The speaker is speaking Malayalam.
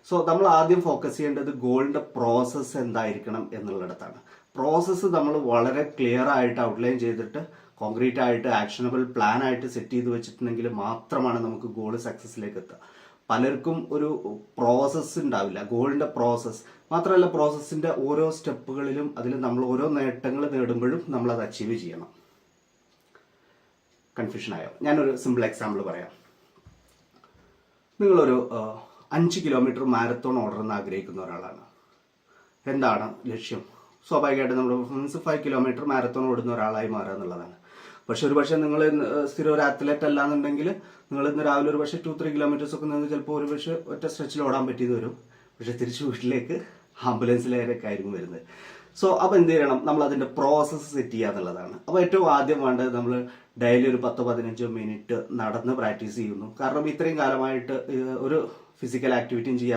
സോ നമ്മൾ ആദ്യം ഫോക്കസ് ചെയ്യേണ്ടത് ഗോളിന്റെ പ്രോസസ്സ് എന്തായിരിക്കണം എന്നുള്ളിടത്താണ്. പ്രോസസ്സ് നമ്മൾ വളരെ ക്ലിയർ ആയിട്ട് ഔട്ട്ലൈൻ ചെയ്തിട്ട് കോൺക്രീറ്റ് ആയിട്ട് ആക്ഷനബിൾ പ്ലാൻ ആയിട്ട് സെറ്റ് ചെയ്ത് വെച്ചിട്ടുണ്ടെങ്കിൽ മാത്രമാണ് നമുക്ക് ഗോൾ സക്സസിലേക്ക് എത്തുക. പലർക്കും ഒരു പ്രോസസ്സ് ഉണ്ടാവില്ല, ഗോളിന്റെ പ്രോസസ്സ് മാത്രമല്ല, പ്രോസസ്സിന്റെ ഓരോ സ്റ്റെപ്പുകളിലും അതിൽ നമ്മൾ ഓരോ നേട്ടങ്ങൾ നേടുമ്പോഴും നമ്മൾ അത് അച്ചീവ് ചെയ്യണം. കൺഫ്യൂഷൻ ആയോ? ഞാനൊരു സിമ്പിൾ എക്സാമ്പിൾ പറയാം. നിങ്ങളൊരു 5 കിലോമീറ്റർ മാരത്തോൺ ഓടണമെന്ന് ആഗ്രഹിക്കുന്ന ഒരാളാണ്. എന്താണ് ലക്ഷ്യം? സ്വാഭാവികമായിട്ട് നമ്മുടെ പെർഫോമൻസ് 5 കിലോമീറ്റർ മാരത്തോൺ ഓടുന്ന ഒരാളായി മാറുക എന്നുള്ളതാണ്. പക്ഷെ നിങ്ങൾ സ്ഥിരം ഒരു അത്ലറ്റ് അല്ലാന്നുണ്ടെങ്കിൽ നിങ്ങൾ ഇന്ന് രാവിലെ ഒരു 2-3 കിലോമീറ്റേഴ്സ് ഒക്കെ നിന്ന് ചിലപ്പോൾ ഒരു ഒറ്റ സ്ട്രെച്ചിൽ ഓടാൻ പറ്റിയെന്ന് വരും. പക്ഷെ തിരിച്ച് വീട്ടിലേക്ക് ആംബുലൻസിലേക്ക് ആയിരിക്കും വരുന്നത്. സോ അപ്പോൾ എന്ത് ചെയ്യണം? നമ്മൾ അതിന്റെ പ്രോസസ്സ് സെറ്റ് ചെയ്യുക എന്നുള്ളതാണ്. അപ്പോൾ ഏറ്റവും ആദ്യം വേണ്ടത് നമ്മൾ ഡെയിലി ഒരു 10-15 മിനിറ്റ് നടന്ന് പ്രാക്ടീസ് ചെയ്യുന്നു. കാരണം ഇത്രയും കാലമായിട്ട് ഒരു ഫിസിക്കൽ ആക്ടിവിറ്റിയും ചെയ്യാൻ